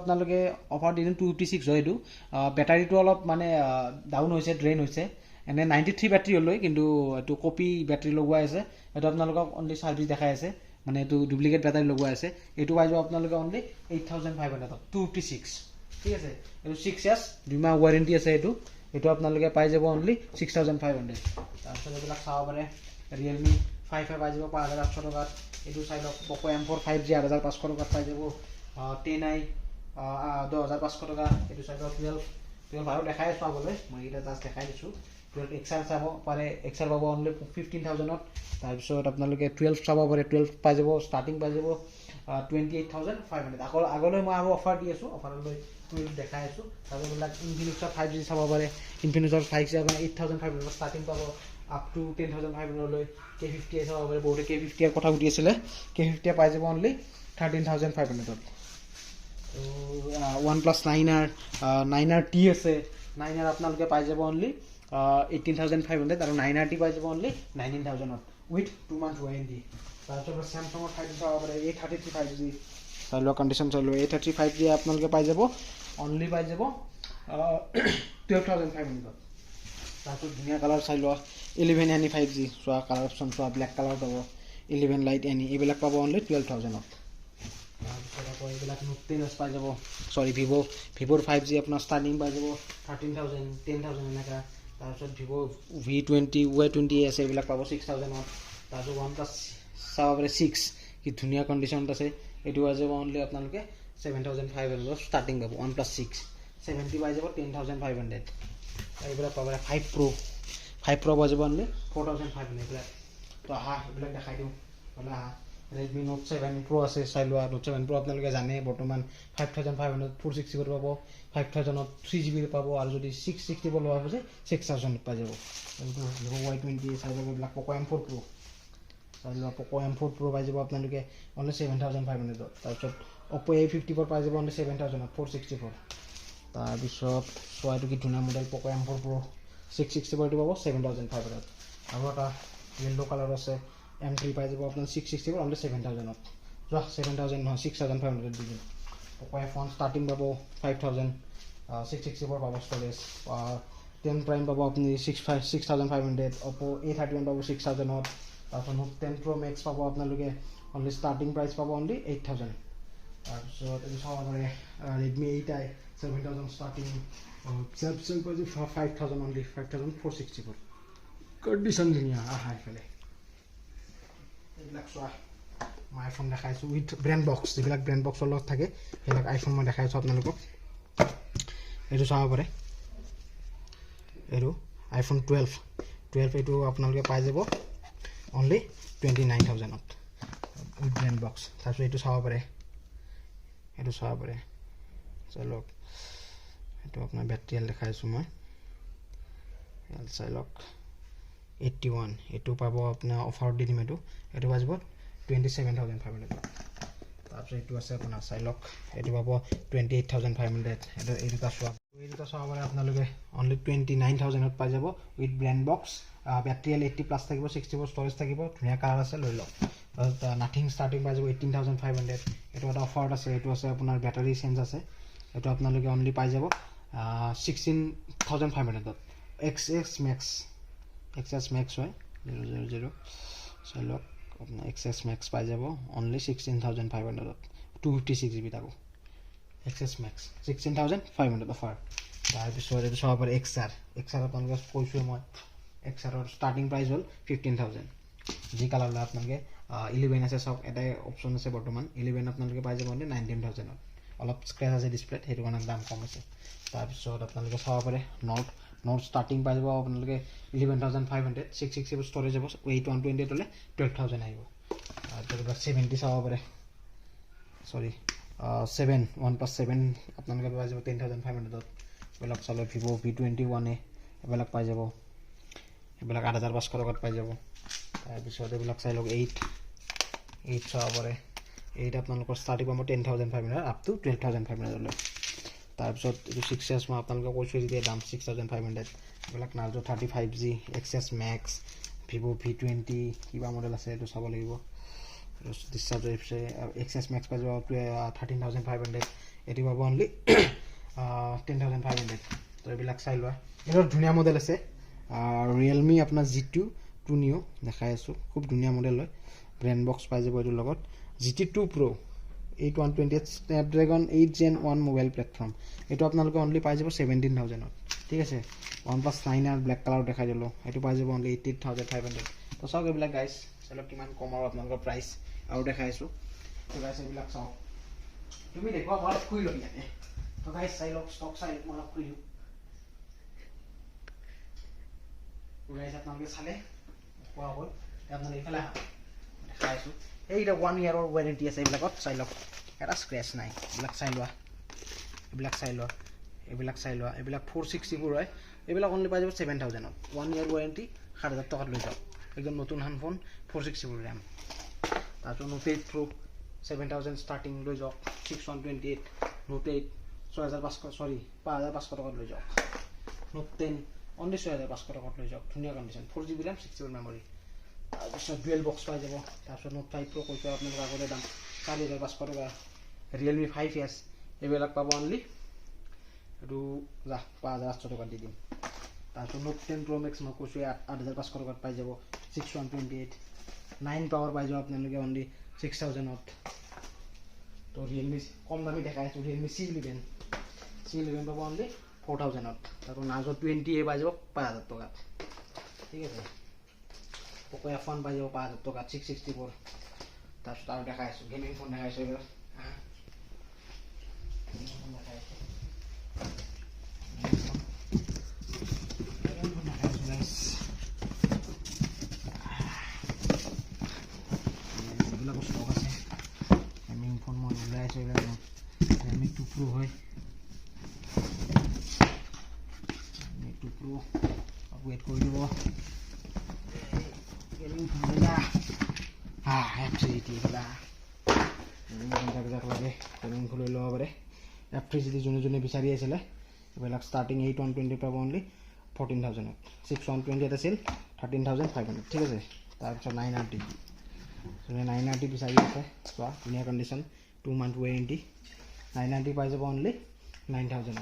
আপোনালোকে অফাৰ দিলে 256 হয় এইটো বেটাৰীটো অলপ মানে ডাউন হৈছে ড্ৰেইন হৈছে এনে 93 বেটাৰী হ'লৈ কিন্তু এইটো কপি বেটাৰী লগোৱা আছে এইটো আপোনালোকক অনলি সাৰ্ভিস দেখাই আছে মানে এইটো ডুপ্লিকেট বেটাৰী লগোৱা আছে এইটো পাই যাব আপোনালোকে অনলি 8500 256 ঠিক আছে এইটো 6 ইয়াৰ্ছ 2 মাহ ওয়াৰেন্টি আছে এইটো আপোনালোকে পাই যাব অনলি 6500 তাৰপিছত এইবিলাক চাব পাৰে Realme 5 পাই যাব 5800 টকাত এইটো চাই লওক Poco M4 5G 8500 টকাত পাই যাব 10i 10500 টকা এইটো চাই লওক 12 আৰু দেখাই আছো আগলৈ মই এটা জাস্ট দেখাই দিছো 12 XR চাব পাৰে XR পাব অনলি 15000 ত তাৰপিছত আপোনালোকে 12 চাব পাৰে 12 পাই যাব ষ্টাৰ্টিং পাই যাব 28500 আগলৈ মই আৰু অফাৰ দি আছো অফাৰলৈ দেখাই আছো তাৰপিছত Infinix 5G চাব পাৰে Infinix 5G আপোনাৰ 8500 ষ্টাৰ্টিং পাব up to 10500 লৈ K50 চাব পাৰে বহুতে K50 এর কথা উঠি আছিল K50 পাই যাব অনলি 13500 ত OnePlus 9R T আছে 9R আপোনালোকে পাই যাব অনলি 18500 আৰু 9RT পাই যাব only 19000 to with 2 month warranty তাৰপিছত Samsung 5G চাব পাৰে A33 5G চাই লোৱা কন্ডিশন চাই লোৱা A33 5G আপোনালোকে পাই যাব অনলি পাই যাব 12500 তাৰপিছত ধুনীয়া কালাৰ চাই লোৱা 11 5G চোৱা কালাৰ অপশন চোৱা ব্ল্যাক কালাৰ পাব 11 লাইট এইবিলাক পাব অনলি 12000 ত তাৰপিছত আকৌ এইবিলাক Note 10 পাই যাব সৰি Vivo 5G আপোনাৰ ষ্টাৰ্টিং পাই যাব 13000 10000 এনেকা তাৰপিছত Vivo V20 Y20 আছে এইবিলাক পাব 6000 ত তাৰপিছত OnePlus চাব পাৰে 6 কি ধুনীয়া কন্ডিশনত আছে এইটো পাই যাব অনলি আপোনালোকে 7500 ষ্টাৰ্টিং পাব OnePlus 6 70 পাই যাব 10500 এইবিলাক পাব 5 Pro পাই যাব অনলি 4500 এইবিলাক তো এইবিলাক দেখাই দিওঁ হলা Redmi Note 7 Pro আছে চাই লোৱা Note 7 Pro আপোনালোকে জানে বৰ্তমান 5500 464 পাব 5000 ত 3GB পাব আৰু যদি 664 লোৱা হৈছে 6000 পাই যাব এইটো Vivo Y20 চাই লোৱা এইবিলাক Poco M4 Pro চাই লোৱা Poco M4 Pro পাই যাব আপোনালোকে অনলি 7500 ত তাৰপিছত Oppo A54 পাই যাব অনলি 7000 ত 464 তাৰপিছত চোৱাটো কি ধুনীয়া মডেল Poco M4 Pro 664 টো পাব 7500 আৰু এটা yellow কালাৰ আছে M3 পাই যাব আপোনাৰ 664 অনলি 7000 ত যোৱা 7000 নহয় 6500 দি দিম Poco F1 ষ্টাৰ্টিং পাব 5000 664 পাব ষ্টৰেজ 10 Prime পাব আপুনি 6500 Oppo A31 পাব 6000 ত তাৰপিছত Note 10 Pro Max পাব আপোনালোকে অনলি ষ্টাৰ্টিং প্ৰাইস পাব অনলি 8000 তাৰপিছত এইটো চাব পাৰে Redmi 8i 7000 ষ্টাৰ্টিং Samsung পাই যাব 5000 অনলি 5464 কন্ডিশন ধুনীয়া আহাই ফেলে এইবিলাক চোৱা মই আইফোন দেখাইছো উইথ ব্ৰ্যান্ড বক্স যিবিলাক ব্ৰ্যান্ড বক্সৰ লগত থাকে সেইবিলাক আইফোন মই দেখাইছো আপোনালোকক এইটো চাব পাৰে এইটো iPhone 12 এইটো আপোনালোকে পাই যাব only 29000 to with brand box তাৰপিছত এইটো চাব পাৰে চালক এইটো আপোনাৰ বেটাৰী দেখাইছো মই চালক 81 এইটো পাব আপোনাৰ অফাৰ দি দিম এইটো পাই যাব 27500 তাৰপিছত এইটো আছে আপোনাৰ চাইলক এইটো পাব 28500 এইটো চাব পাৰে আপোনালোকে অনলি 29000 ত পাই যাব with brand box battery 80 plus থাকিব 64 ষ্টৰেজ থাকিব ধুনীয়া কালাৰ আছে লৈ লওক নাথিং ষ্টাৰ্টিং পাই যাব 18500 এইটো এটা অফাৰত আছে এইটো আছে আপোনাৰ বেটাৰী চেঞ্জ আছে এইটো আপোনালোকে অনলি পাই যাব 16500 ত XS Max হয় 000 চাইলক আপোনাৰ XS Max পাই যাব অনলি 16500 ত 256GB তাকো XS Max 16500 অফাৰ তাৰপিছত এইটো চাব পাৰে XR আপোনালোকে কৈছো মই XR ৰ ষ্টাৰ্টিং প্ৰাইস হ'ল 15000 যি কালাৰ লৈ আপোনালোকে 11 আছে সব এটাই অপচন আছে বৰ্তমান 11 আপোনালোকে পাই যাব অনলি 19000 ত অলপ স্ক্ৰেচ আছে ডিসপ্লেত সেইটো কাৰণে দাম কম আছে তাৰপিছত আপোনালোকে চাব পাৰে Note ষ্টাৰ্টিং পাই যাব আপোনালোকে 11500 667 ষ্টৰেজ হ'ব 128 হলে 12000 আহিব তাৰপিছত 70 চাব পাৰে সৰি 1+7 আপোনালোকে পাই যাব 10500 ত বেলক চালে Vivo V21 এবিলাক পাই যাব এবিলাক 8500 টকাত পাই যাব তাৰপিছত এবিলাক চাই লওক 8 চাব পাৰে 8 আপোনালোকৰ ষ্টাৰ্টিং পাব 10500 আপ টু 12500 লৈ তাৰপিছত এইটো 6S মই আপোনালোকে কৈছো যে দাম 6500 এবিলাক Narzo 35G XS Max Vivo V20 কিবা মডেল আছে এইটো চাব লাগিব ডিসচাৰ্জ XS Max পাই যাব 13500 এইটো পাব অনলি 10,500 তো এইবিলাক চাই লোৱা এইটোৰ ধুনীয়া মডেল আছে ৰিয়েলমি আপোনাৰ GT2 নিও দেখাই আছোঁ খুব ধুনীয়া মডেল হয় ব্ৰেণ্ড বক্স পাই যাব এইটোৰ লগত GT2 Pro 8128 Snapdragon 8 Gen 1 mobile platform এইটো আপোনালোকে অনলি পাই যাব 17,000 ঠিক আছে OnePlus 9R ব্লেক কালাৰ দেখাই দিলোঁ এইটো পাই যাব অনলি 18,500 তো চাওক এইবিলাক গাইজ চাওক কিমান কম আৰু আপোনালোকৰ প্ৰাইচ আৰু দেখাই আছোঁ তো গাইজ এইবিলাক চাওক তুমি দেখুৱা মই খুলি ল'ম ইয়াতে তো গাইজ চাই লওক ষ্টক চাই মই খুলি দিওঁ গাইজ আপোনালোকে চালে কোৱা হ'ল আপোনালোকে এইফালে আহা দেখাই আছোঁ এইটা 1 ইয়াৰৰ ৱাৰেণ্টি আছে এইবিলাকত চাই লওক এটা স্ক্ৰেচ নাই এইবিলাক চাই লোৱা এইবিলাক 464 হয় এইবিলাক অনলি পাই যাব 7,000 1 ইয়াৰ ৱাৰেণ্টি 7,000 টকাত লৈ যাওক একদম নতুন হান ফোন 464 ৰেম তাৰপিছত Note 8 Pro 7,000 ষ্টাৰ্টিং লৈ যাওক 6128 Note 8 5,500 টকাত লৈ যাওক Note 10 অনলি 6,500 টকাত লৈ যাওক ধুনীয়া condition 4GB RAM 6GB memory তাৰপিছত ডুৱেল বক্স পাই যাব তাৰপিছত Note 5 Pro কৈছোঁ আপোনালোক আগতে দাম 4,500 টকা Realme 5S এইবিলাক পাব অনলি এইটো 5,800 টকাত দি দিম তাৰপিছত Note 10 Pro Max মই কৈছোঁ 8,500 টকাত পাই যাব 6128 9 পাৱাৰ পাই যাব আপোনালোকে অনলি 6,000 তো Realme কম দামী দেখাই আছোঁ Realme C11 পাব অনলি 4,000 তাৰপৰা Narzo 20A পাই যাব 5,000 টকাত ঠিক আছে Poco F1 পাই যাব 5,000 টকাত 664 তাৰপিছত আৰু দেখাই আছোঁ গেমিং ফোন দেখাই আছোঁ এইবিলাক এইবিলাক ষ্টক আছে গেমিং ফোন মই ওলাই আছোঁ এইবিলাক Realme 2 Pro হয় Realme 2 Pro আপগ্ৰেড কৰি দিব গেমিং ফোন F3GT এইবিলাক লাগে গেমিং ফোন লৈ ল'ব পাৰে F3GT যোনে বিচাৰি আছিলে এইবিলাক ষ্টাৰ্টিং 8120 পাব অনলি 14,000 6128 আছিল 13,500 ঠিক আছে তাৰপিছত 9RT যোনে 9RT বিচাৰি আছে চোৱা ধুনীয়া কণ্ডিশ্যন 2 month ৱাৰেণ্টি 9RT পাই যাব অনলি 9,000